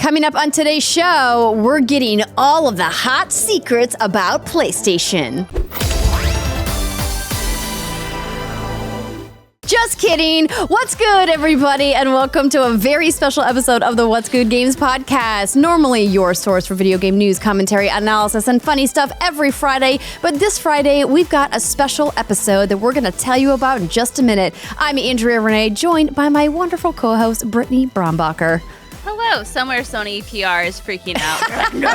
Coming up on today's show, we're getting all of the hot secrets about PlayStation. Just kidding. What's good, everybody? And welcome to a very special episode of the What's Good Games podcast. Normally your source for video game news, commentary, analysis, and funny stuff every Friday. But this Friday, we've got a special episode that we're going to tell you about in just a minute. I'm Andrea Renee, joined by my wonderful co-host, Brittany Brombacher. Hello. Somewhere Sony PR is freaking out. Like, no!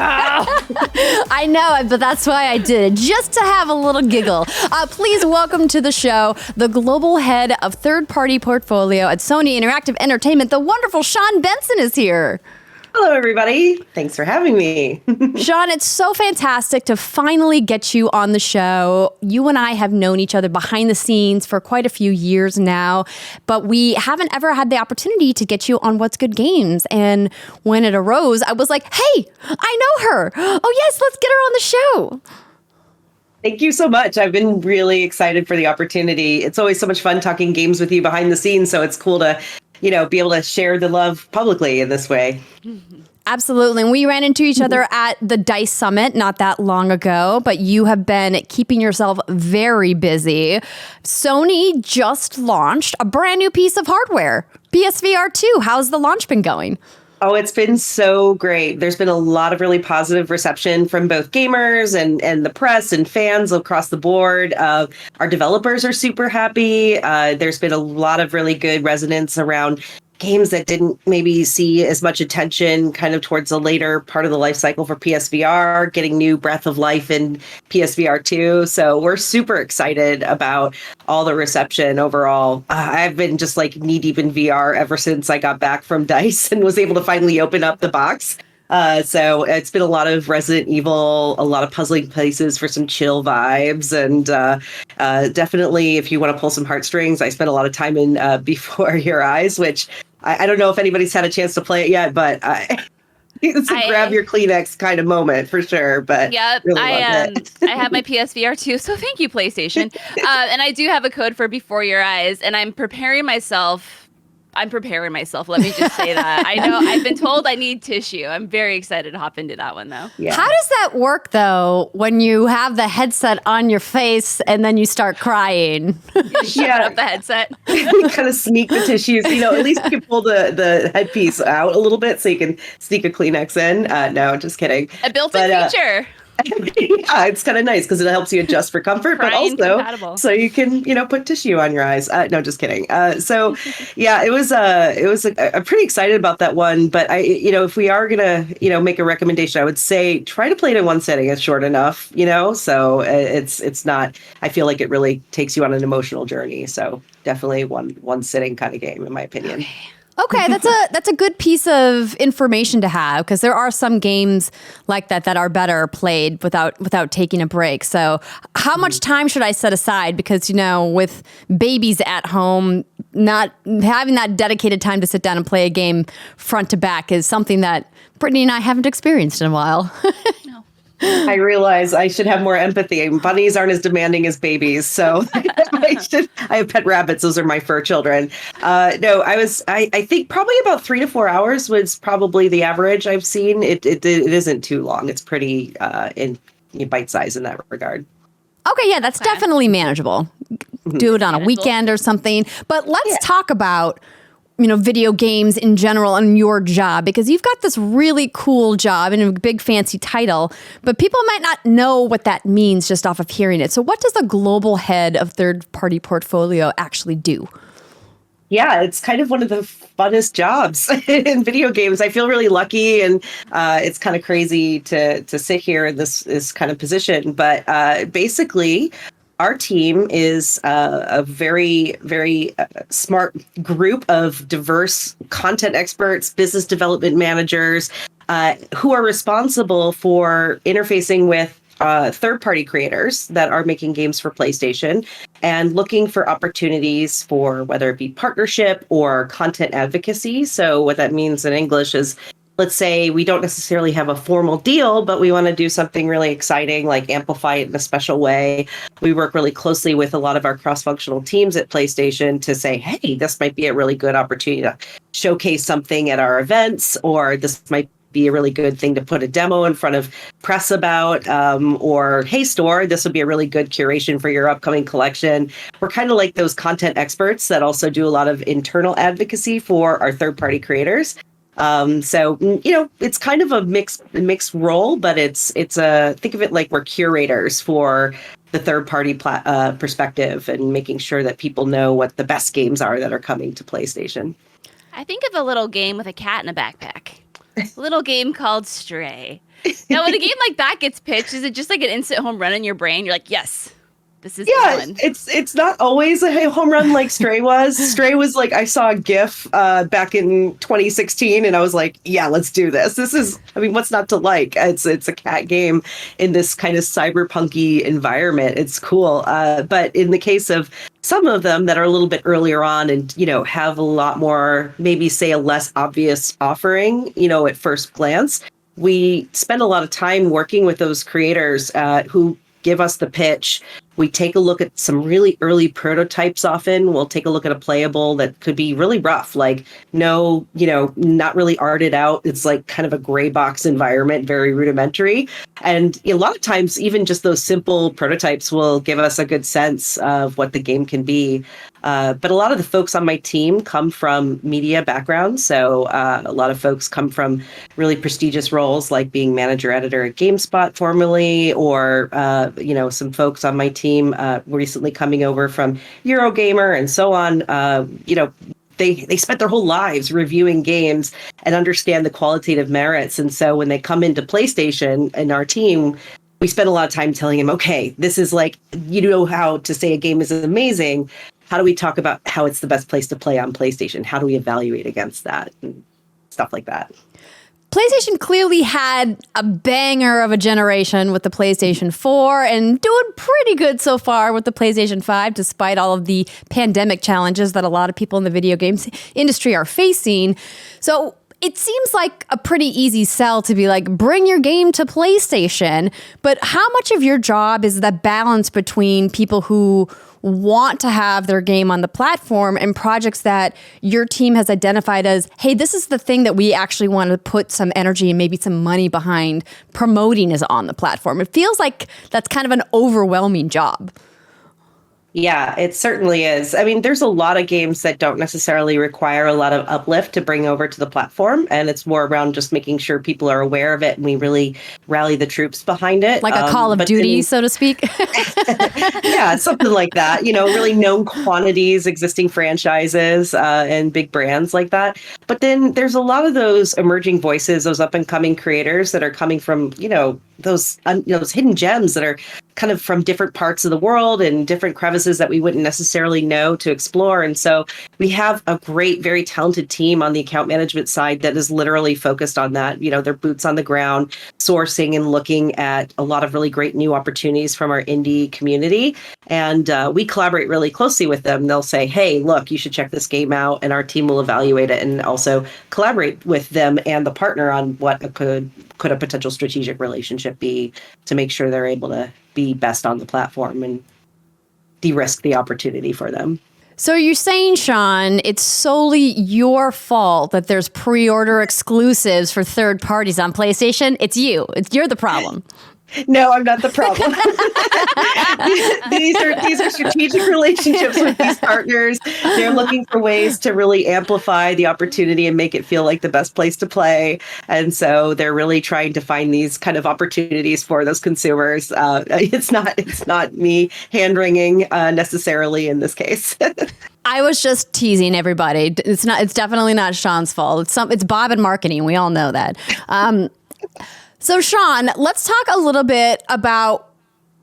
I know, but that's why I did it, just to have a little giggle. Please welcome to the show the global head of third-party portfolio at Sony Interactive Entertainment. The wonderful Shawne Benson is here. Hello, everybody. Thanks for having me. Shawne, it's so fantastic to finally get you on the show. You and I have known each other behind the scenes for quite a few years now, but we haven't ever had the opportunity to get you on What's Good Games. And when it arose, I was like, hey, I know her. Oh, yes, let's get her on the show. Thank you so much. I've been really excited for the opportunity. It's always so much fun talking games with you behind the scenes, so it's cool to be able to share the love publicly in this way. Absolutely. And we ran into each other at the DICE Summit not that long ago, but you have been keeping yourself very busy. Sony just launched a brand new piece of hardware, PSVR 2. How's the launch been going? Oh, it's been so great. There's been a lot of really positive reception from both gamers and the press and fans across the board. Our developers are super happy. There's been a lot of really good resonance around games that didn't maybe see as much attention kind of towards the later part of the life cycle for PSVR, getting new breath of life in PSVR 2. So we're super excited about all the reception overall. I've been just like knee deep in VR ever since I got back from DICE and was able to finally open up the box. So it's been a lot of Resident Evil, a lot of puzzling places for some chill vibes. And definitely, if you want to pull some heartstrings, I spent a lot of time in Before Your Eyes, which I don't know if anybody's had a chance to play it yet, but it's a grab your Kleenex kind of moment for sure. But yep, really I have my PSVR 2, so thank you, PlayStation. And I do have a code for Before Your Eyes, and I'm preparing myself. Let me just say that. I know I've been told I need tissue. I'm very excited to hop into that one, though. Yeah. How does that work, though, when you have the headset on your face and then you start crying? Shut up the headset. You kind of sneak the tissues. At least you can pull the headpiece out a little bit so you can sneak a Kleenex in. No, just kidding. A built-in feature. Yeah, it's kind of nice because it helps you adjust for comfort, but also compatible. So you can, put tissue on your eyes. No, just kidding. So yeah, it was I'm pretty excited about that one, but if we are going to, make a recommendation, I would say try to play it in one setting. It's short enough, so it's not, I feel like it really takes you on an emotional journey. So definitely one sitting kind of game, in my opinion. Okay, that's a good piece of information to have, because there are some games like that are better played without taking a break. So how much time should I set aside? Because, with babies at home, not having that dedicated time to sit down and play a game front to back is something that Brittany and I haven't experienced in a while. No. I realize I should have more empathy. Bunnies aren't as demanding as babies, so I have pet rabbits. Those are my fur children. No, I think probably about 3 to 4 hours was probably the average I've seen. It isn't too long. It's pretty in bite size in that regard. Okay, yeah, that's definitely manageable. Do it on a weekend or something. But let's talk about video games in general and your job, because you've got this really cool job and a big fancy title, but people might not know what that means just off of hearing it. So what does the global head of third-party portfolio actually do? Yeah, it's kind of one of the funnest jobs in video games. I feel really lucky, and it's kind of crazy to sit here in this kind of position. But basically, our team is a very, very smart group of diverse content experts, business development managers, who are responsible for interfacing with third-party creators that are making games for PlayStation and looking for opportunities for whether it be partnership or content advocacy. So what that means in English is, let's say we don't necessarily have a formal deal, but we want to do something really exciting, like amplify it in a special way. We work really closely with a lot of our cross-functional teams at PlayStation to say, hey, this might be a really good opportunity to showcase something at our events, or this might be a really good thing to put a demo in front of press about, or hey store, this would be a really good curation for your upcoming collection. We're kind of like those content experts that also do a lot of internal advocacy for our third-party creators. So, it's kind of a mixed role, but it's think of it like we're curators for the third-party perspective and making sure that people know what the best games are that are coming to PlayStation. I think of a little game with a cat in a backpack. A little game called Stray. Now, when a game like that gets pitched, is it just like an instant home run in your brain? You're like, yes. This is the one. It's not always a home run like Stray was. Stray was like, I saw a GIF back in 2016 and I was like, yeah, let's do this. This is, what's not to like? It's a cat game in this kind of cyberpunky environment. It's cool. But in the case of some of them that are a little bit earlier on and, have a lot more, maybe say a less obvious offering, at first glance, we spend a lot of time working with those creators who give us the pitch. We take a look at some really early prototypes often. We'll take a look at a playable that could be really rough, like not really arted out. It's like kind of a gray box environment, very rudimentary. And a lot of times, even just those simple prototypes will give us a good sense of what the game can be. But a lot of the folks on my team come from media backgrounds. So a lot of folks come from really prestigious roles like being manager editor at GameSpot formerly, or, some folks on my team recently coming over from Eurogamer and so on. They spent their whole lives reviewing games and understand the qualitative merits. And so when they come into PlayStation and our team, we spend a lot of time telling them, okay, this is like, how to say a game is amazing. How do we talk about how it's the best place to play on PlayStation? How do we evaluate against that and stuff like that? PlayStation clearly had a banger of a generation with the PlayStation 4 and doing pretty good so far with the PlayStation 5, despite all of the pandemic challenges that a lot of people in the video games industry are facing. So it seems like a pretty easy sell to be like, bring your game to PlayStation. But how much of your job is the balance between people who want to have their game on the platform and projects that your team has identified as, hey, this is the thing that we actually want to put some energy and maybe some money behind promoting is on the platform? It feels like that's kind of an overwhelming job. Yeah, it certainly is. There's a lot of games that don't necessarily require a lot of uplift to bring over to the platform. And it's more around just making sure people are aware of it and we really rally the troops behind it. Like a Call of Duty, so to speak. Yeah, something like that. Really known quantities, existing franchises, and big brands like that. But then there's a lot of those emerging voices, those up and coming creators that are coming from, those hidden gems that are kind of from different parts of the world and different crevices that we wouldn't necessarily know to explore. And so we have a great, very talented team on the account management side that is literally focused on that. Their boots on the ground, sourcing and looking at a lot of really great new opportunities from our indie community. And we collaborate really closely with them. They'll say, hey, look, you should check this game out. And our team will evaluate it and also collaborate with them and the partner on what could a potential strategic relationship be to make sure they're able to be best on the platform and de-risk the opportunity for them. So you're saying, Shawne, it's solely your fault that there's pre-order exclusives for third parties on PlayStation? It's you. You're the problem. No, I'm not the problem. These are strategic relationships with these partners. They're looking for ways to really amplify the opportunity and make it feel like the best place to play. And so they're really trying to find these kind of opportunities for those consumers. It's not me hand-wringing necessarily in this case. I was just teasing everybody. It's definitely not Shawne's fault. It's Bob in marketing. We all know that. So Shawne, let's talk a little bit about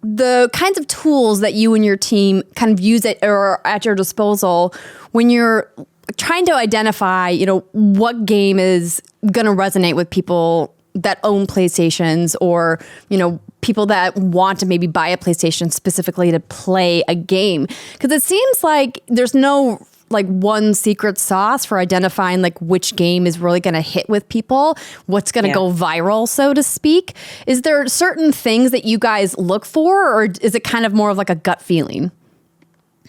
the kinds of tools that you and your team kind of use or at your disposal when you're trying to identify, what game is going to resonate with people that own PlayStations or, people that want to maybe buy a PlayStation specifically to play a game. Because it seems like there's no one secret sauce for identifying which game is really going to hit with people, what's going to go viral, so to speak. Is there certain things that you guys look for, or is it kind of more of a gut feeling?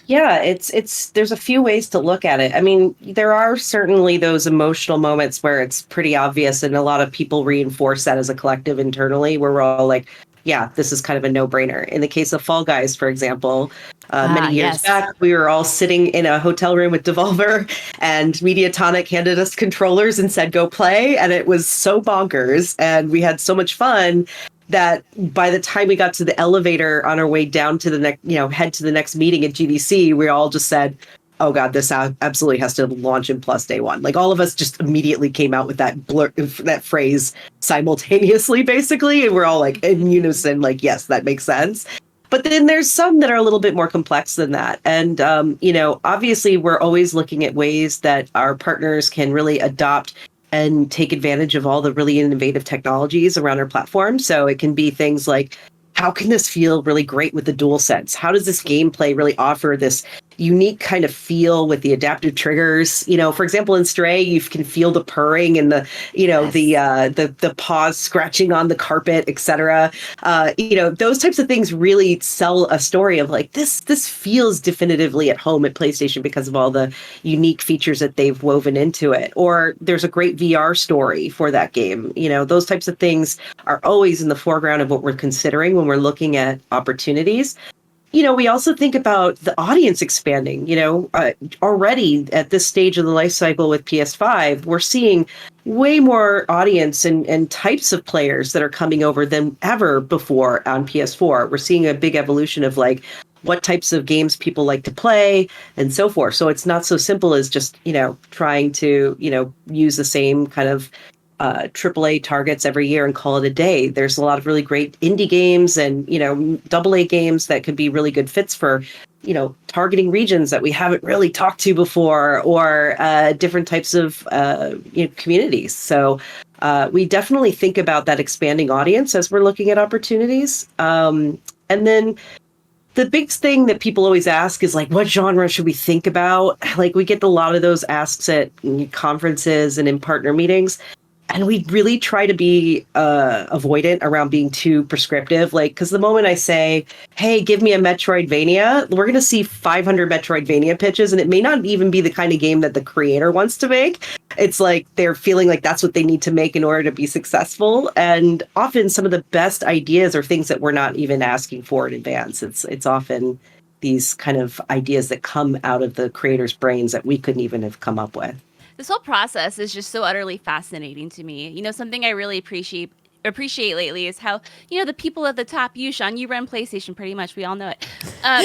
Yeah, it's there's a few ways to look at it. I mean, there are certainly those emotional moments where it's pretty obvious, and a lot of people reinforce that as a collective internally, where we're all like, yeah, this is kind of a no-brainer. In the case of Fall Guys, for example, many years back, we were all sitting in a hotel room with Devolver, and Mediatonic handed us controllers and said, go play. And it was so bonkers, and we had so much fun that by the time we got to the elevator on our way down to the next, head to the next meeting at GDC, we all just said, oh God, this absolutely has to launch in Plus day one. Like all of us just immediately came out with that phrase simultaneously, basically. And we're all like in unison, like, yes, that makes sense. But then there's some that are a little bit more complex than that. And, obviously we're always looking at ways that our partners can really adopt and take advantage of all the really innovative technologies around our platform. So it can be things like, how can this feel really great with the DualSense? How does this gameplay really offer this unique kind of feel with the adaptive triggers? For example, in Stray, you can feel the purring and the, the paws scratching on the carpet, etc. Those types of things really sell a story of like, this feels definitively at home at PlayStation because of all the unique features that they've woven into it. Or there's a great VR story for that game. Those types of things are always in the foreground of what we're considering when we're looking at opportunities. We also think about the audience expanding. Already at this stage of the life cycle with PS5, we're seeing way more audience and types of players that are coming over than ever before on PS4. We're seeing a big evolution of like what types of games people like to play and so forth. So it's not so simple as just, trying to, use the same kind of AAA targets every year and call it a day. There's a lot of really great indie games and, AA games that could be really good fits for, targeting regions that we haven't really talked to before or different types of communities. So we definitely think about that expanding audience as we're looking at opportunities. And then the big thing that people always ask is like, what genre should we think about? Like we get a lot of those asks at conferences and in partner meetings. And we really try to be avoidant around being too prescriptive. Like, because the moment I say, hey, give me a Metroidvania, we're going to see 500 Metroidvania pitches. And it may not even be the kind of game that the creator wants to make. It's like they're feeling like that's what they need to make in order to be successful. And often some of the best ideas are things that we're not even asking for in advance. It's often these kind of ideas that come out of the creator's brains that we couldn't even have come up with. This whole process is just so utterly fascinating to me. Something I really appreciate lately is how, the people at the top, you, Shawne, you run PlayStation pretty much. We all know it.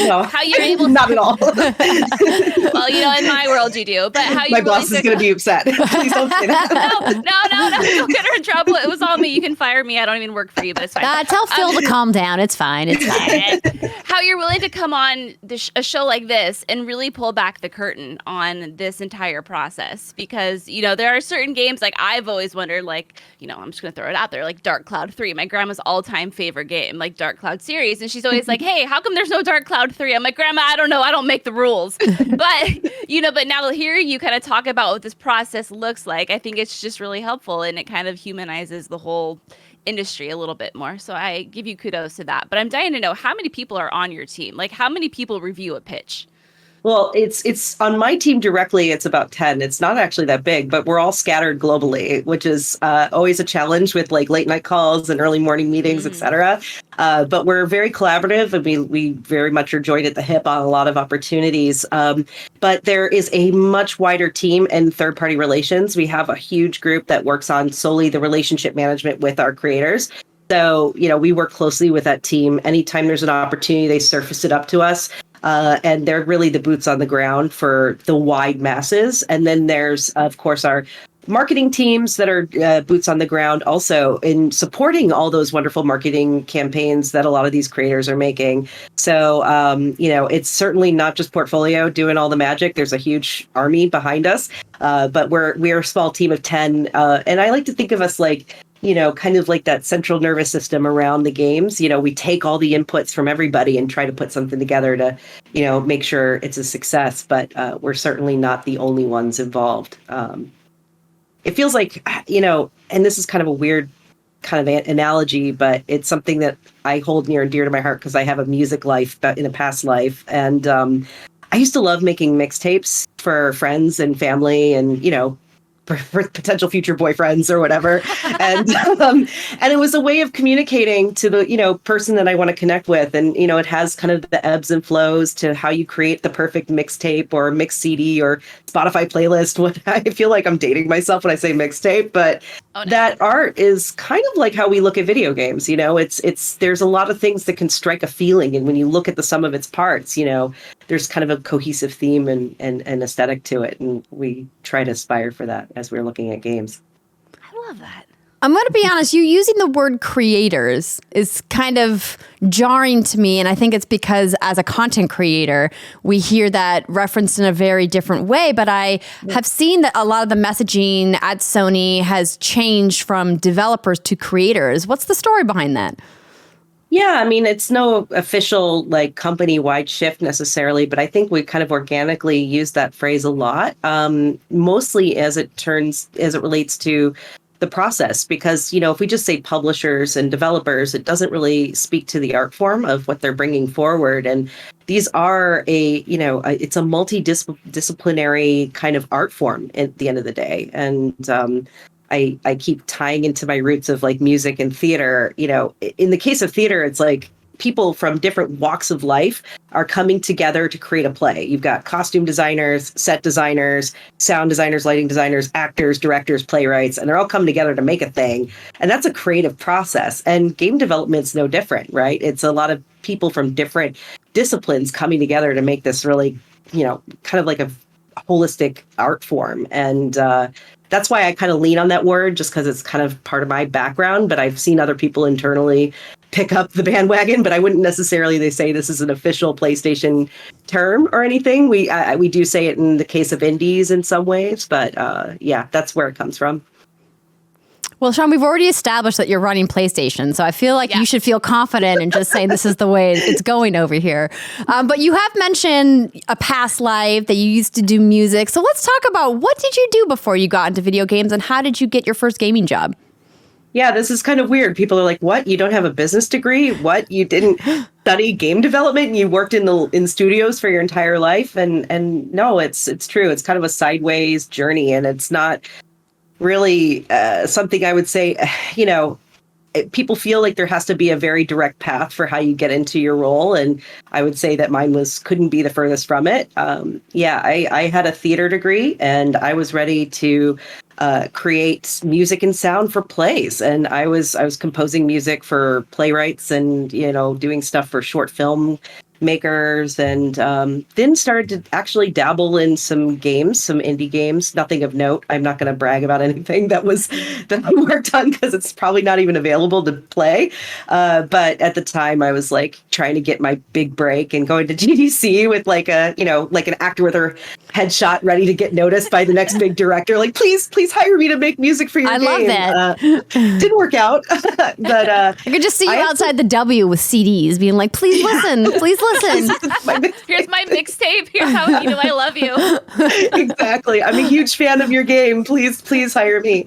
No, how you're able to... Not at all. Well, in my world you do. But how you My boss is going to be upset. Please don't say that. No. Don't get her in trouble. It was all me. You can fire me. I don't even work for you, but it's fine. Tell Phil to calm down. It's fine. It's fine. How you're willing to come on a show like this and really pull back the curtain on this entire process. Because, there are certain games, like I've always wondered, like, I'm just going to throw it out there, like Dark Cloud 3, my grandma's all-time favorite game, like Dark Cloud series. And she's always like, hey, how come there's no Dark Cloud 3? I'm like, Grandma, I don't know. I don't make the rules. But now hearing you kind of talk about what this process looks like, I think it's just really helpful and it kind of humanizes the whole industry a little bit more. So I give you kudos to that. But I'm dying to know, how many people are on your team? Like, how many people review a pitch? Well, it's on my team directly. It's about 10. It's not actually that big, but we're all scattered globally, which is always a challenge with like late night calls and early morning meetings, etc. But we're very collaborative, and we very much are joined at the hip on a lot of opportunities. But there is a much wider team in third-party relations. We have a huge group that works on solely the relationship management with our creators. So, we work closely with that team. Anytime there's an opportunity, they surface it up to us. And they're really the boots on the ground for the wide masses. And then there's, of course, our marketing teams that are boots on the ground also in supporting all those wonderful marketing campaigns that a lot of these creators are making. So, it's certainly not just portfolio doing all the magic. There's a huge army behind us, but we're a small team of 10. And I like to think of us like, kind of like that central nervous system around the games. We take all the inputs from everybody and try to put something together to, make sure it's a success. But we're certainly not the only ones involved. It feels like, and this is kind of a weird kind of analogy, but it's something that I hold near and dear to my heart because I have a music life in a past life. And I used to love making mixtapes for friends and family and, for potential future boyfriends or whatever. And it was a way of communicating to the, person that I want to connect with. And, it has kind of the ebbs and flows to how you create the perfect mixtape or mix CD or Spotify playlist. I feel like I'm dating myself when I say mixtape, but that art is kind of like how we look at video games. There's a lot of things that can strike a feeling. And when you look at the sum of its parts, there's kind of a cohesive theme and aesthetic to it. And we try to aspire for that as we're looking at games. I love that. I'm going to be honest, you using the word creators is kind of jarring to me. And I think it's because as a content creator, we hear that referenced in a very different way. But I have seen that a lot of the messaging at Sony has changed from developers to creators. What's the story behind that? Yeah, I mean, it's no official company-wide shift necessarily, but I think we kind of organically use that phrase a lot, mostly as it relates to the process. Because, if we just say publishers and developers, it doesn't really speak to the art form of what they're bringing forward. And these are it's a multidisciplinary kind of art form at the end of the day. And I keep tying into my roots of music and theater. In the case of theater, it's people from different walks of life are coming together to create a play. You've got costume designers, set designers, sound designers, lighting designers, actors, directors, playwrights, and they're all coming together to make a thing. And that's a creative process. And game development's no different, right? It's a lot of people from different disciplines coming together to make this really, kind of like a holistic art form. And that's why I kind of lean on that word, just because it's kind of part of my background. But I've seen other people internally pick up the bandwagon, but I wouldn't necessarily say this is an official PlayStation term or anything. We do say it in the case of indies in some ways, but yeah, that's where it comes from. Well, Shawne, we've already established that you're running PlayStation, so I feel like you should feel confident in just saying this is the way it's going over here. But you have mentioned a past life that you used to do music. So let's talk about what did you do before you got into video games and how did you get your first gaming job? Yeah, this is kind of weird. People are like, what? You don't have a business degree? What? You didn't study game development and you worked in studios for your entire life? And no, it's true. It's kind of a sideways journey, and it's not really something I would say, people feel like there has to be a very direct path for how you get into your role. And I would say that mine couldn't be the furthest from it. I had a theater degree and I was ready to create music and sound for plays. And I was composing music for playwrights and, doing stuff for short film makers, and then started to actually dabble in some games, some indie games, nothing of note. I'm not going to brag about anything that I worked on because it's probably not even available to play. But at the time I was trying to get my big break and going to GDC with an actor with her headshot ready to get noticed by the next big director. Please hire me to make music for your game. I love that. Didn't work out. But I could just see you outside the W with CDs being like, please listen, please listen. Here's my mixtape. Here's how I love you. Exactly. I'm a huge fan of your game. Please hire me.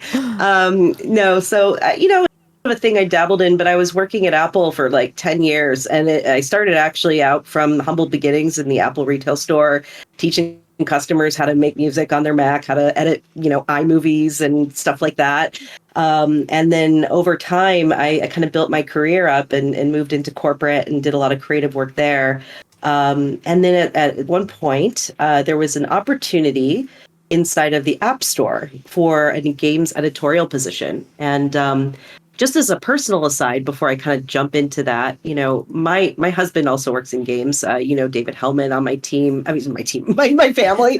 A thing I dabbled in, but I was working at Apple for 10 years, and I started actually out from humble beginnings in the Apple retail store, teaching customers how to make music on their Mac, how to edit, iMovies and stuff like that. And then over time, I kind of built my career up and moved into corporate and did a lot of creative work there. And then at one point, there was an opportunity inside of the App Store for a games editorial position. And just as a personal aside, before I kind of jump into that, my husband also works in games. David Hellman on my team. My family.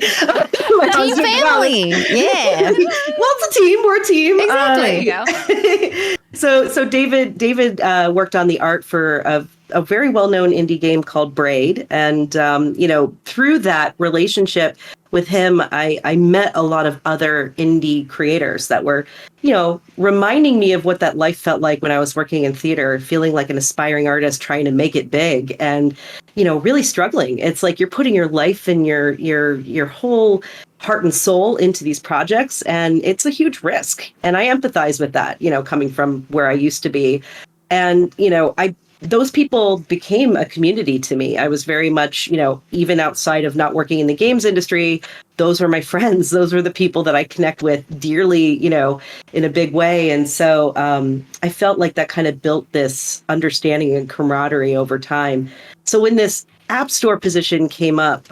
My team family. Yeah. Well, it's a team. We're a team. Exactly. There you go. So David worked on the art for a very well-known indie game called Braid. And, through that relationship with him, I met a lot of other indie creators that were, reminding me of what that life felt like when I was working in theater, feeling like an aspiring artist trying to make it big and, really struggling. It's like you're putting your life and your whole heart and soul into these projects, and it's a huge risk. And I empathize with that, coming from where I used to be. And, those people became a community to me. I was very much, even outside of not working in the games industry, those were my friends. Those were the people that I connect with dearly, in a big way. And so I felt like that kind of built this understanding and camaraderie over time. So when this App Store position came up,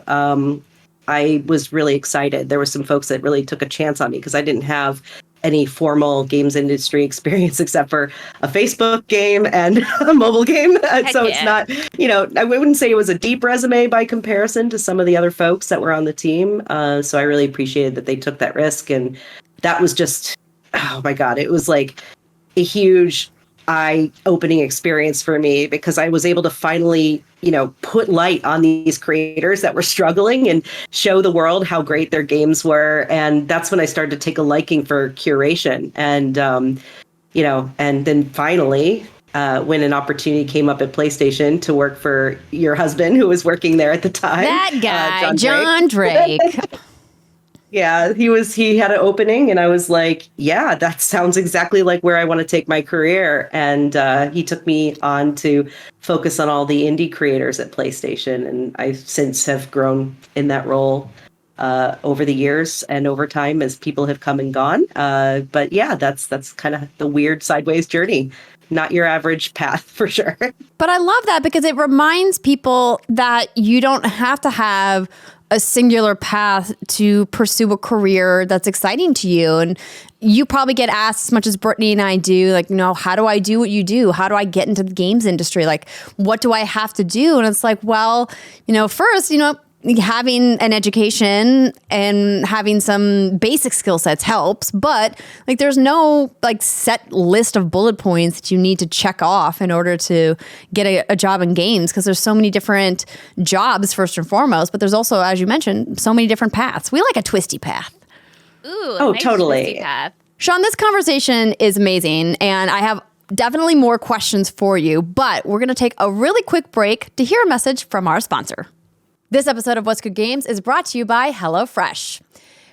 I was really excited. There were some folks that really took a chance on me because I didn't have any formal games industry experience except for a Facebook game and a mobile game. So it's not, I wouldn't say it was a deep resume by comparison to some of the other folks that were on the team. So I really appreciated that they took that risk. And that was just, oh my God, it was like a huge eye-opening experience for me because I was able to finally, put light on these creators that were struggling and show the world how great their games were. And that's when I started to take a liking for curation. And, and then finally, when an opportunity came up at PlayStation to work for your husband, who was working there at the time. That guy, John Drake. Yeah, he had an opening and I was like, yeah, that sounds exactly like where I want to take my career. And he took me on to focus on all the indie creators at PlayStation. And I since have grown in that role over the years and over time as people have come and gone. But yeah, that's kind of the weird sideways journey. Not your average path for sure. But I love that because it reminds people that you don't have to have a singular path to pursue a career that's exciting to you. And you probably get asked as much as Brittany and I do, like, how do I do what you do? How do I get into the games industry? Like, what do I have to do? And it's like, well, first, having an education and having some basic skill sets helps, but like there's no like set list of bullet points that you need to check off in order to get a job in games, because there's so many different jobs first and foremost, but there's also, as you mentioned, so many different paths. We like a twisty path. Ooh, nice totally. twisty path. Shawne, this conversation is amazing, and I have definitely more questions for you, but we're going to take a really quick break to hear a message from our sponsor. This episode of What's Good Games is brought to you by HelloFresh.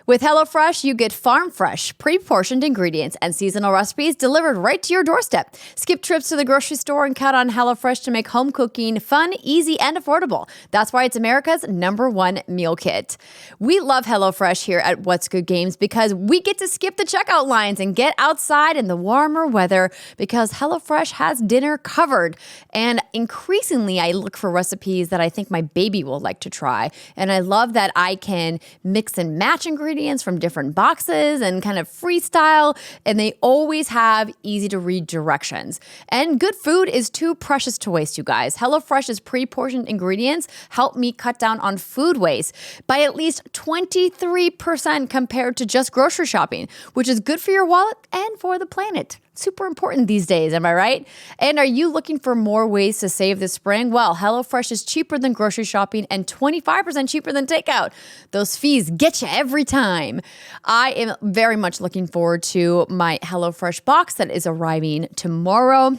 With HelloFresh, you get farm-fresh, pre-portioned ingredients and seasonal recipes delivered right to your doorstep. Skip trips to the grocery store and count on HelloFresh to make home cooking fun, easy, and affordable. That's why it's America's #1 meal kit. We love HelloFresh here at What's Good Games because we get to skip the checkout lines and get outside in the warmer weather because HelloFresh has dinner covered. And increasingly, I look for recipes that I think my baby will like to try. And I love that I can mix and match ingredients from different boxes and kind of freestyle, and they always have easy to read directions. And good food is too precious to waste, you guys. HelloFresh's pre-portioned ingredients help me cut down on food waste by at least 23% compared to just grocery shopping, which is good for your wallet and for the planet. Super important these days, am I right? And are you looking for more ways to save this spring? Well, HelloFresh is cheaper than grocery shopping and 25% cheaper than takeout. Those fees get you every time. I am very much looking forward to my HelloFresh box that is arriving tomorrow.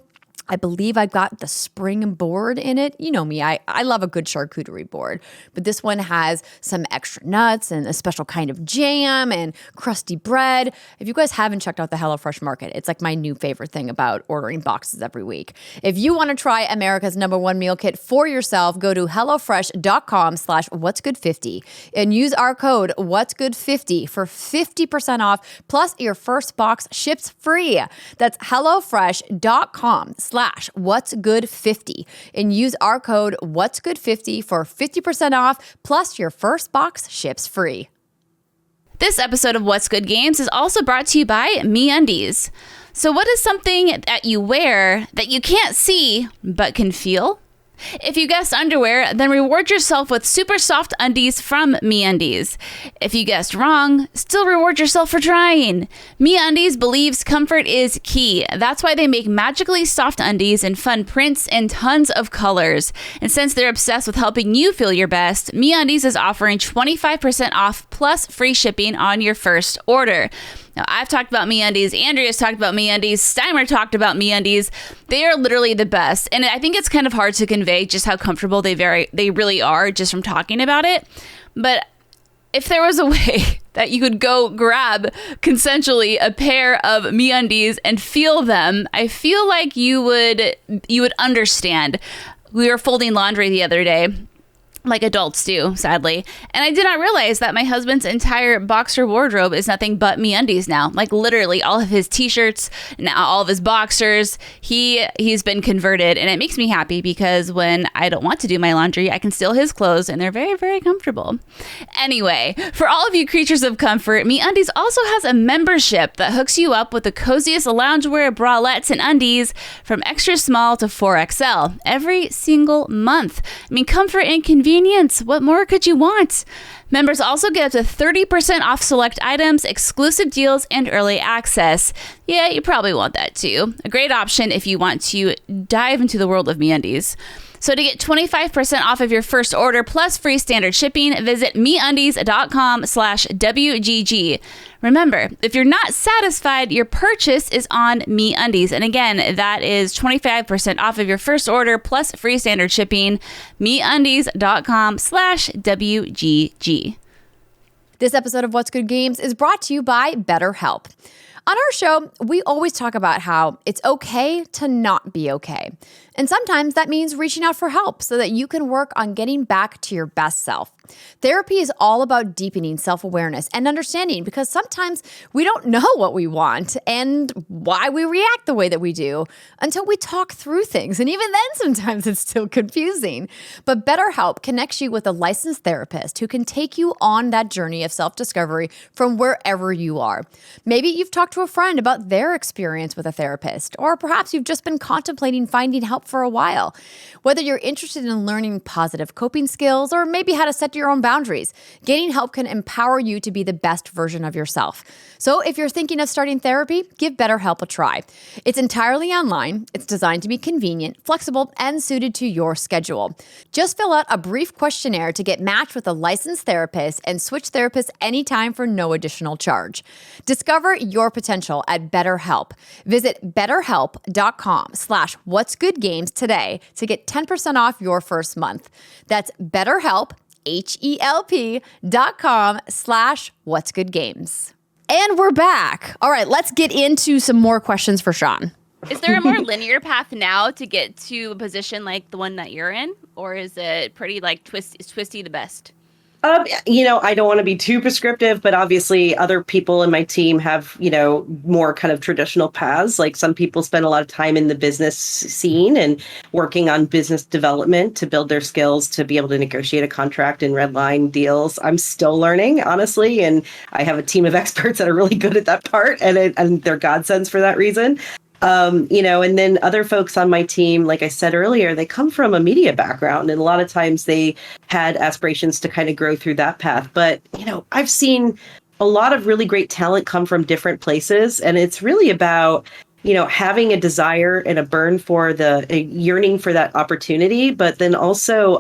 I believe I got the spring board in it. You know me, I love a good charcuterie board, but this one has some extra nuts and a special kind of jam and crusty bread. If you guys haven't checked out the HelloFresh Market, it's like my new favorite thing about ordering boxes every week. If you want to try America's #1 meal kit for yourself, go to HelloFresh.com/whatsgood50 and use our code whatsgood50 for 50% off, plus your first box ships free. That's HelloFresh.com/whatsgood50 and use our code whatsgood50 for 50% off, plus your first box ships free. This episode of What's Good Games is also brought to you by MeUndies. So what is something that you wear that you can't see but can feel? If you guessed underwear, then reward yourself with super soft undies from MeUndies. If you guessed wrong, still reward yourself for trying. MeUndies believes comfort is key. That's why they make magically soft undies in fun prints and tons of colors. And since they're obsessed with helping you feel your best, MeUndies is offering 25% off plus free shipping on your first order. Now, I've talked about MeUndies, Andrea's talked about MeUndies, Steimer talked about MeUndies. They are literally the best. And I think it's kind of hard to convey just how comfortable they really are just from talking about it. But if there was a way that you could go grab consensually a pair of MeUndies and feel them, I feel like you would understand. We were folding laundry the other day, like adults do, sadly. And I did not realize that my husband's entire boxer wardrobe is nothing but MeUndies now. Like literally all of his t-shirts, now all of his boxers, he's been converted. And it makes me happy because when I don't want to do my laundry, I can steal his clothes and they're very, very comfortable. Anyway, for all of you creatures of comfort, MeUndies also has a membership that hooks you up with the coziest loungewear, bralettes, and undies from extra small to 4XL every single month. I mean, comfort and convenience. What more could you want? Members also get up to 30% off select items, exclusive deals, and early access. Yeah, you probably want that too. A great option if you want to dive into the world of MeUndies. So to get 25% off of your first order plus free standard shipping, visit MeUndies.com/WGG. Remember, if you're not satisfied, your purchase is on MeUndies. And again, that is 25% off of your first order plus free standard shipping. MeUndies.com/WGG. This episode of What's Good Games is brought to you by BetterHelp. On our show, we always talk about how it's okay to not be okay. And sometimes that means reaching out for help so that you can work on getting back to your best self. Therapy is all about deepening self-awareness and understanding because sometimes we don't know what we want and why we react the way that we do until we talk through things. And even then, sometimes it's still confusing. But BetterHelp connects you with a licensed therapist who can take you on that journey of self-discovery from wherever you are. Maybe you've talked to a friend about their experience with a therapist, or perhaps you've just been contemplating finding help for a while. Whether you're interested in learning positive coping skills or maybe how to set your own boundaries, getting help can empower you to be the best version of yourself. So if you're thinking of starting therapy, give BetterHelp a try. It's entirely online. It's designed to be convenient, flexible, and suited to your schedule. Just fill out a brief questionnaire to get matched with a licensed therapist and switch therapists anytime for no additional charge. Discover your potential at BetterHelp. Visit betterhelp.com/whatsgoodgames today to get 10% off your first month. That's BetterHelp, HELP.com/whatsgoodgames. And we're back. All right, let's get into some more questions for Shawne. Is there a more linear path now to get to a position like the one that you're in? Or is it pretty like twisty the best? I don't want to be too prescriptive, but obviously other people in my team have, more kind of traditional paths. Like some people spend a lot of time in the business scene and working on business development to build their skills to be able to negotiate a contract and redline deals. I'm still learning, honestly, and I have a team of experts that are really good at that part, and they're godsends for that reason. And then other folks on my team, like I said earlier, they come from a media background, and a lot of times they had aspirations to kind of grow through that path. But, I've seen a lot of really great talent come from different places, and it's really about, having a desire and a burn for a yearning for that opportunity, but then also,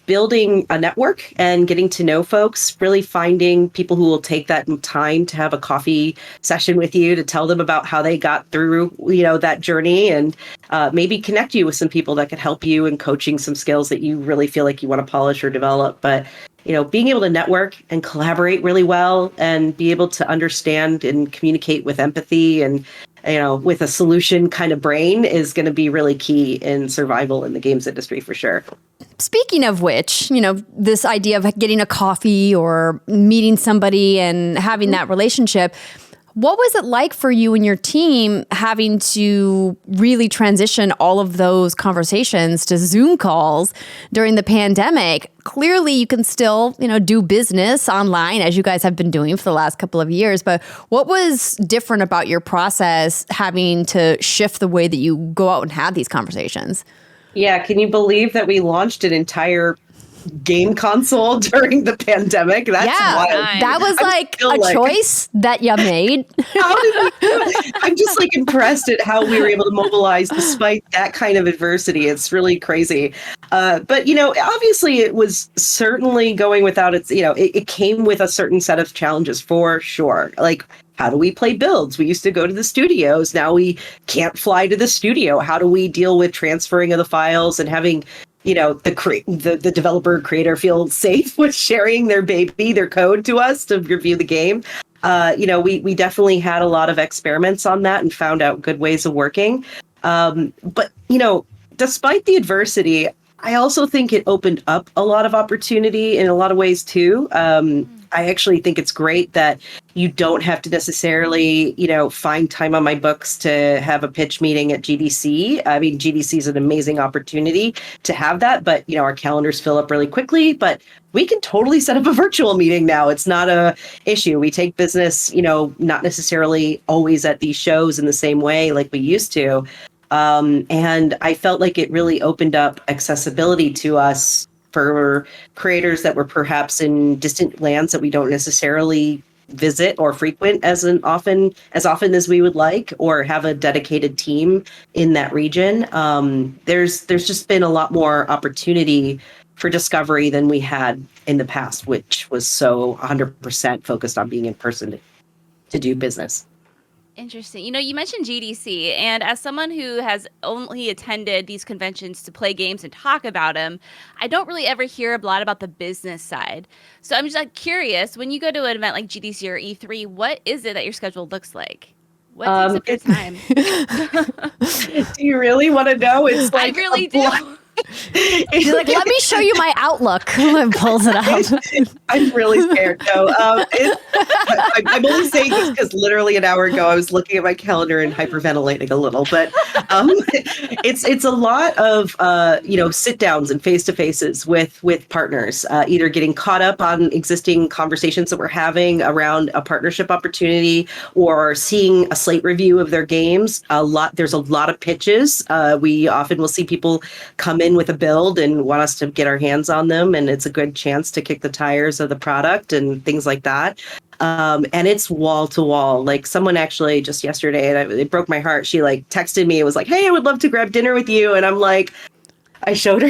building a network and getting to know folks, really finding people who will take that time to have a coffee session with you to tell them about how they got through, that journey, and maybe connect you with some people that could help you in coaching some skills that you really feel like you want to polish or develop. But, being able to network and collaborate really well and be able to understand and communicate with empathy and, with a solution kind of brain is going to be really key in survival in the games industry for sure. Speaking of which, this idea of getting a coffee or meeting somebody and having that relationship, what was it like for you and your team having to really transition all of those conversations to Zoom calls during the pandemic? Clearly, you can still, do business online as you guys have been doing for the last couple of years. But what was different about your process having to shift the way that you go out and have these conversations? Yeah, can you believe that we launched an entire game console during the pandemic? That's wild. That was like a choice that you made. How did we do it? I'm just impressed at how we were able to mobilize despite that kind of adversity. It's really crazy. But, obviously it was certainly going without its, it came with a certain set of challenges for sure. Like, how do we play builds? We used to go to the studios. Now we can't fly to the studio. How do we deal with transferring of the files and having the developer creator feel safe with sharing their code to us to review the game. We definitely had a lot of experiments on that and found out good ways of working. But despite the adversity, I also think it opened up a lot of opportunity in a lot of ways too. I actually think it's great that you don't have to necessarily, find time on my books to have a pitch meeting at GDC. I mean, GDC is an amazing opportunity to have that, but, our calendars fill up really quickly, but we can totally set up a virtual meeting now. It's not a issue. We take business, not necessarily always at these shows in the same way like we used to. And I felt like it really opened up accessibility to us for creators that were perhaps in distant lands that we don't necessarily visit or frequent as often as we would like, or have a dedicated team in that region. There's just been a lot more opportunity for discovery than we had in the past, which was so 100% focused on being in person to do business. Interesting. You mentioned GDC, and as someone who has only attended these conventions to play games and talk about them, I don't really ever hear a lot about the business side. So I'm just curious, when you go to an event like GDC or E3, what is it that your schedule looks like? What takes up your time? Do you really want to know? It's like I really do. You're like, let me show you my Outlook. And pulls it out. I'm really scared. No, I'm only saying this because literally an hour ago I was looking at my calendar and hyperventilating a little. But it's a lot of sit downs and face to faces with partners, either getting caught up on existing conversations that we're having around a partnership opportunity, or seeing a slate review of their games. There's a lot of pitches. We often will see people come in with a build and want us to get our hands on them, and it's a good chance to kick the tires of the product and things like that. And it's wall to wall. Like, someone actually just yesterday, and it broke my heart, she texted me. It was like, "Hey, I would love to grab dinner with you." And I'm like, I showed her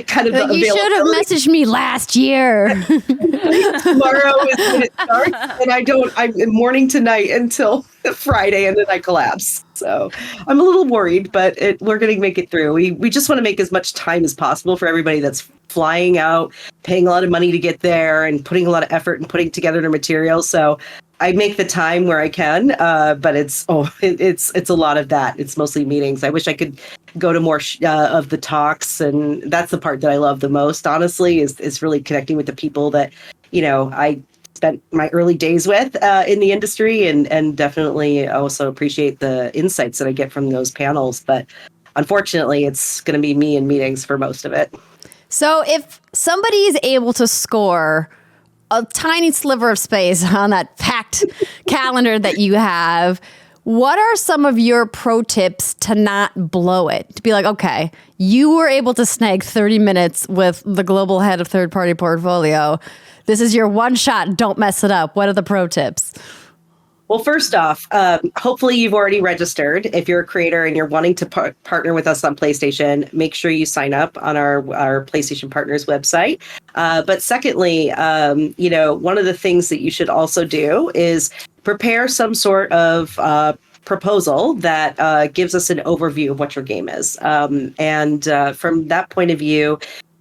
kind of the you should have messaged me last year. Tomorrow is when it starts, and I'm in morning to night until Friday, and then I collapse. So I'm a little worried, but we're going to make it through. We just want to make as much time as possible for everybody that's flying out, paying a lot of money to get there, and putting a lot of effort and putting together their materials. So I make the time where I can, but it's a lot of that. It's mostly meetings. I wish I could go to more of the talks, and that's the part that I love the most, honestly, is really connecting with the people that, I spent my early days with in the industry, and definitely also appreciate the insights that I get from those panels. But unfortunately, it's going to be me in meetings for most of it. So if somebody is able to score a tiny sliver of space on that packed calendar that you have, what are some of your pro tips to not blow it? To be like, okay, you were able to snag 30 minutes with the global head of third-party portfolio. This is your one shot. Don't mess it up. What are the pro tips? Well, first off, hopefully you've already registered. If you're a creator and you're wanting to partner with us on PlayStation, make sure you sign up on our PlayStation Partners website. But secondly, one of the things that you should also do is prepare some sort of proposal that gives us an overview of what your game is. And from that point of view,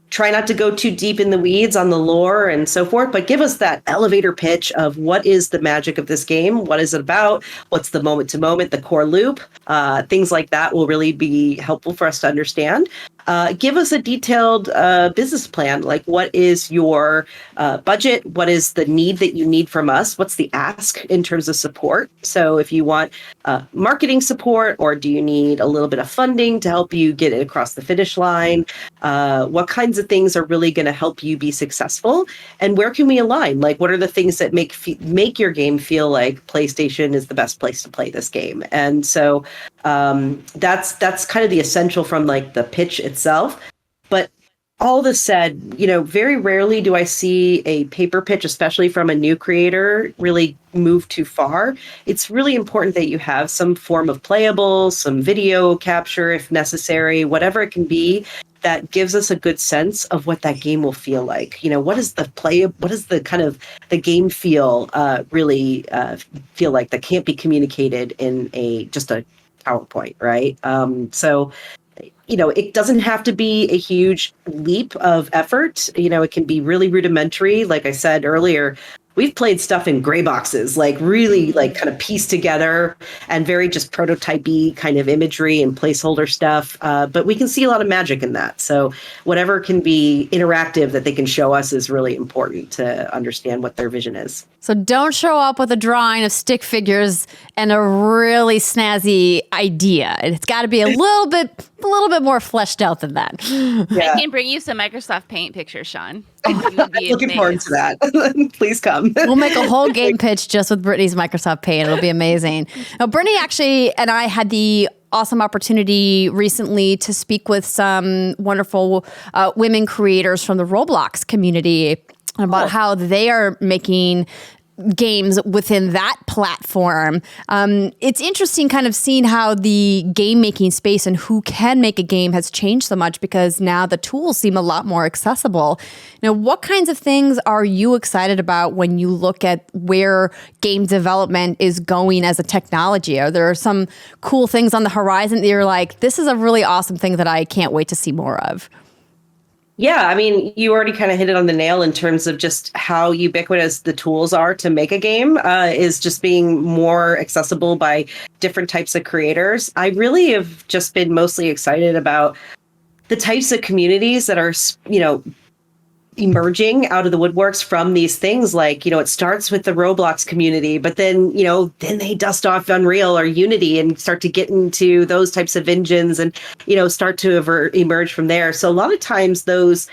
try not to go too deep in the weeds on the lore and so forth, but give us that elevator pitch of what is the magic of this game? What is it about? What's the moment to moment, the core loop? Things like that will really be helpful for us to understand. Give us a detailed business plan. Like, what is your budget? What is the need that you need from us? What's the ask in terms of support? So if you want marketing support, or do you need a little bit of funding to help you get it across the finish line? What kinds of things are really going to help you be successful? And where can we align? Like, what are the things that make your game feel like PlayStation is the best place to play this game? And so that's kind of the essential from the pitch itself. But all this said, very rarely do I see a paper pitch, especially from a new creator, really move too far. It's really important that you have some form of playable, some video capture if necessary, whatever it can be, that gives us a good sense of what that game will feel like. What is the kind of the game feel really feel like that can't be communicated in just a PowerPoint, right? So it doesn't have to be a huge leap of effort. It can be really rudimentary. Like I said earlier, we've played stuff in gray boxes, like really like kind of pieced together and very just prototypey kind of imagery and placeholder stuff. But we can see a lot of magic in that. So whatever can be interactive that they can show us is really important to understand what their vision is. So don't show up with a drawing of stick figures and a really snazzy idea. It's got to be a little bit more fleshed out than that. Yeah. I can bring you some Microsoft Paint pictures, Shawne. Looking forward to that. Please come. We'll make a whole game pitch just with Brittany's Microsoft Paint. It'll be amazing. Now, Brittany actually and I had the awesome opportunity recently to speak with some wonderful women creators from the Roblox community about how they are making games within that platform. It's interesting kind of seeing how the game making space and who can make a game has changed so much because now the tools seem a lot more accessible. Now, what kinds of things are you excited about when you look at where game development is going as a technology? Are there some cool things on the horizon that you're like, this is a really awesome thing that I can't wait to see more of? Yeah, I mean, you already kind of hit it on the nail in terms of just how ubiquitous the tools are to make a game is just being more accessible by different types of creators. I really have just been mostly excited about the types of communities that are, emerging out of the woodworks from these things. Like, it starts with the Roblox community, but then they dust off Unreal or Unity and start to get into those types of engines and, start to emerge from there. So a lot of times those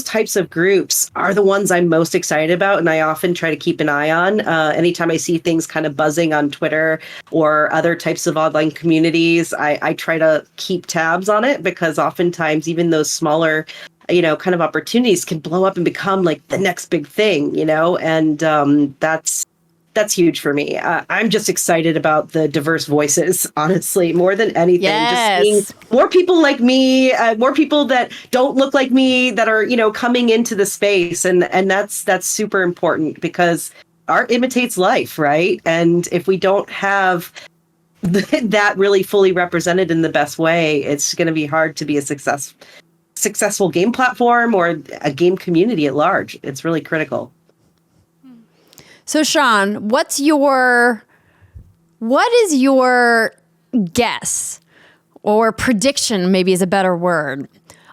types of groups are the ones I'm most excited about. And I often try to keep an eye on anytime I see things kind of buzzing on Twitter or other types of online communities. I try to keep tabs on it because oftentimes even those smaller kind of opportunities can blow up and become like the next big thing, and that's huge for me. I'm just excited about the diverse voices, honestly, more than anything. Yes. Just seeing more people like me, more people that don't look like me that are, coming into the space. And that's super important because art imitates life, right? And if we don't have that really fully represented in the best way, it's going to be hard to be a successful game platform or a game community at large. It's really critical. So Shawne, what is your guess or prediction, maybe is a better word,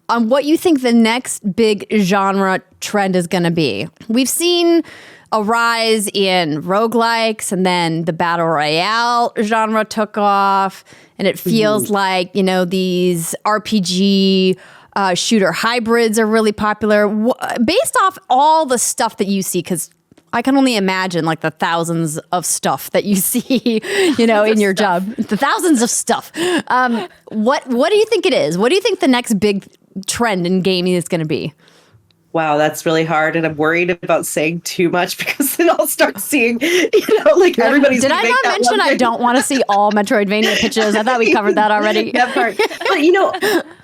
on what you think the next big genre trend is going to be? We've seen a rise in roguelikes, and then the battle royale genre took off, and it feels like, these RPG shooter hybrids are really popular. Based off all the stuff that you see, because I can only imagine like the thousands of stuff that you see, in your job, the thousands of stuff. What do you think it is? What do you think the next big trend in gaming is going to be? Wow, that's really hard. And I'm worried about saying too much because then I'll start seeing, like everybody's. Did I not mention I don't want to see all Metroidvania pitches? I thought we covered that already. That part. But,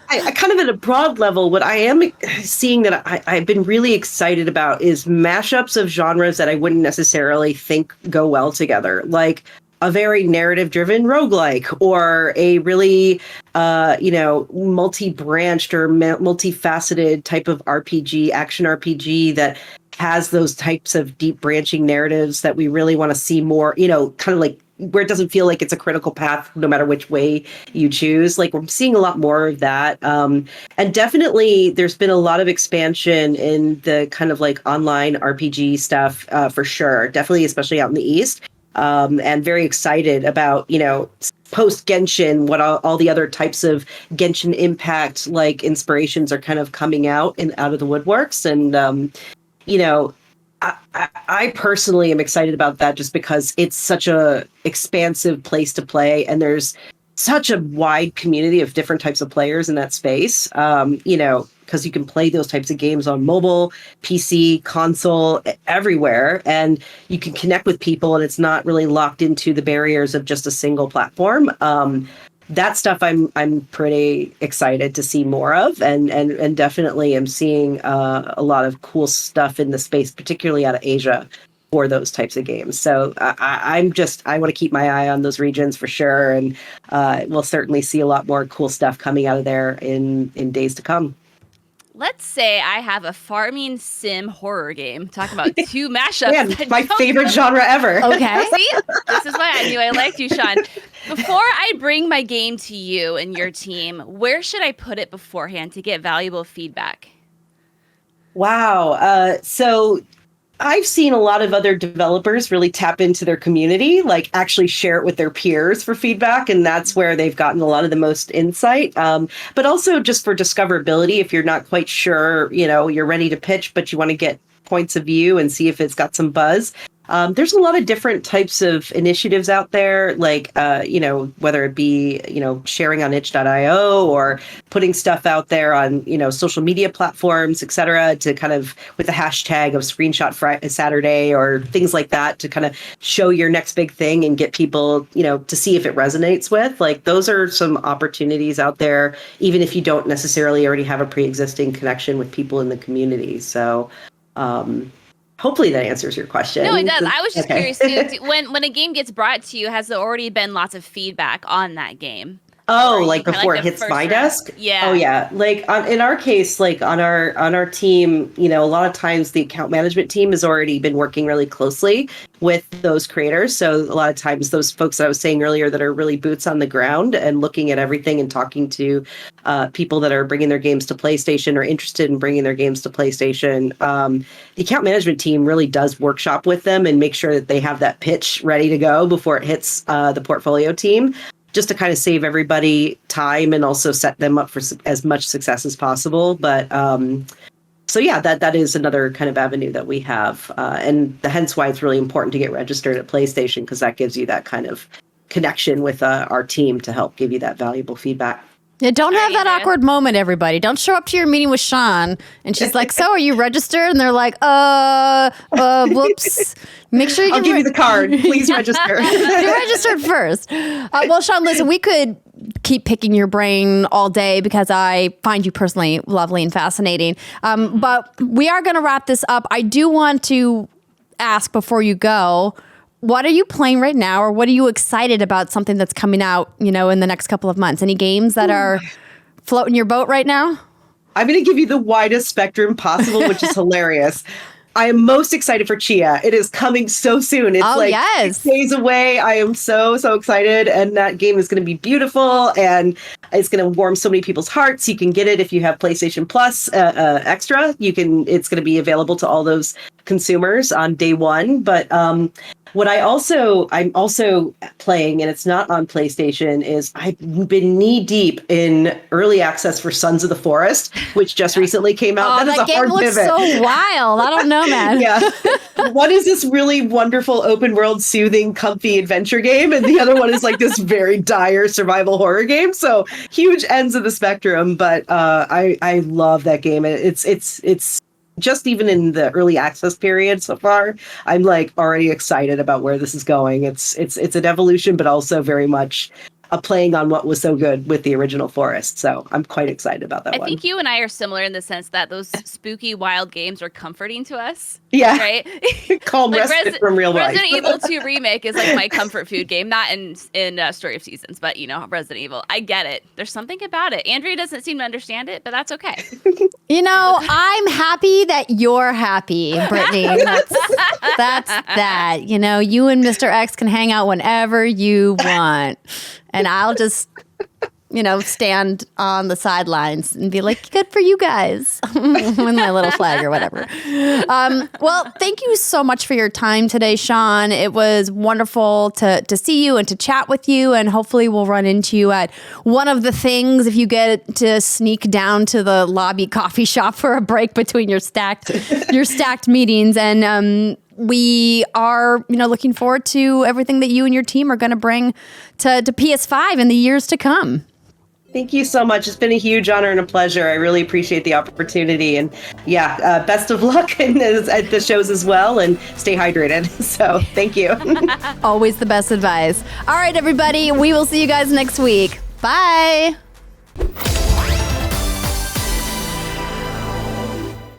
I kind of at a broad level, what I am seeing that I've been really excited about is mashups of genres that I wouldn't necessarily think go well together. Like a very narrative-driven roguelike or a really, multi-branched or multifaceted type of RPG, action RPG that has those types of deep branching narratives that we really want to see more, kind of like where it doesn't feel like it's a critical path no matter which way you choose. Like we're seeing a lot more of that. And definitely there's been a lot of expansion in the kind of like online RPG stuff for sure. Definitely, especially out in the East. And very excited about, post Genshin, what all the other types of Genshin Impact like inspirations are kind of coming out of the woodworks. And, I personally am excited about that just because it's such a expansive place to play and there's such a wide community of different types of players in that space, because you can play those types of games on mobile, PC, console, everywhere, and you can connect with people and it's not really locked into the barriers of just a single platform. That stuff I'm pretty excited to see more of, and definitely am seeing a lot of cool stuff in the space, particularly out of Asia. for those types of games. So I want to keep my eye on those regions for sure. And we'll certainly see a lot more cool stuff coming out of there in days to come. Let's say I have a farming sim horror game. Talk about two mashups. Man, my favorite genre ever. Okay. See? This is why I knew I liked you, Shawne. Before I bring my game to you and your team, where should I put it beforehand to get valuable feedback? Wow. So I've seen a lot of other developers really tap into their community, like actually share it with their peers for feedback. And that's where they've gotten a lot of the most insight. But also just for discoverability, if you're not quite sure, you're ready to pitch, but you want to get points of view and see if it's got some buzz. There's a lot of different types of initiatives out there, like, whether it be, sharing on itch.io or putting stuff out there on, social media platforms, et cetera, to kind of with the hashtag of Screenshot Saturday or things like that to kind of show your next big thing and get people, to see if it resonates with. Like, those are some opportunities out there, even if you don't necessarily already have a pre-existing connection with people in the community. So, hopefully that answers your question. No, it does. I was just curious too. When a game gets brought to you, has there already been lots of feedback on that game? Oh, like before it hits my desk? Yeah. Oh, yeah. Like in our case, like on our team, a lot of times the account management team has already been working really closely with those creators. So a lot of times those folks that I was saying earlier that are really boots on the ground and looking at everything and talking to people that are bringing their games to PlayStation or interested in bringing their games to PlayStation. The account management team really does workshop with them and make sure that they have that pitch ready to go before it hits the portfolio team, just to kind of save everybody time and also set them up for as much success as possible. But so yeah, that is another kind of avenue that we have. And hence why it's really important to get registered at PlayStation, because that gives you that kind of connection with our team to help give you that valuable feedback. Yeah, don't have that awkward moment, everybody. Don't show up to your meeting with Shawne and she's like, so are you registered? And they're like, whoops. Make sure I'll give you the card. Please register. You're registered first. Well, Shawne, listen, we could keep picking your brain all day because I find you personally lovely and fascinating. But we are going to wrap this up. I do want to ask before you go, what are you playing right now, or what are you excited about, something that's coming out, in the next couple of months? Any games that are floating your boat right now? I'm going to give you the widest spectrum possible, which is hilarious. I am most excited for Chia. It is coming so soon. It's 6 days away. I am so excited. And that game is going to be beautiful. And it's going to warm so many people's hearts. You can get it if you have PlayStation Plus Extra. It's going to be available to all those consumers on day one. But what I'm also playing, and it's not on PlayStation, is I've been knee deep in early access for Sons of the Forest, which just recently came out. That game looks so wild. I don't know, man. Yeah. One is this really wonderful open world, soothing, comfy adventure game, and the other one is like this very dire survival horror game. So huge ends of the spectrum, but I love that game. It's just even in the early access period so far, I'm like already excited about where this is going. It's an evolution, but also very much a playing on what was so good with the original Forest. So I'm quite excited about that one. I think you and I are similar in the sense that those spooky, wild games are comforting to us. Yeah. Right? Calm respite from real life. Resident Evil 2 Remake is like my comfort food game. Not in Story of Seasons, but Resident Evil. I get it. There's something about it. Andrea doesn't seem to understand it, but that's okay. I'm happy that you're happy, Brittany. That's that. You and Mr. X can hang out whenever you want. And I'll just, stand on the sidelines and be like, good for you guys, with my little flag or whatever. Well, thank you so much for your time today, Shawne. It was wonderful to see you and to chat with you. And hopefully we'll run into you at one of the things if you get to sneak down to the lobby coffee shop for a break between your stacked meetings. And we are, looking forward to everything that you and your team are going to bring to PS5 in the years to come. Thank you so much. It's been a huge honor and a pleasure. I really appreciate the opportunity. And best of luck at the shows as well. And stay hydrated. So thank you. Always the best advice. All right, everybody. We will see you guys next week. Bye.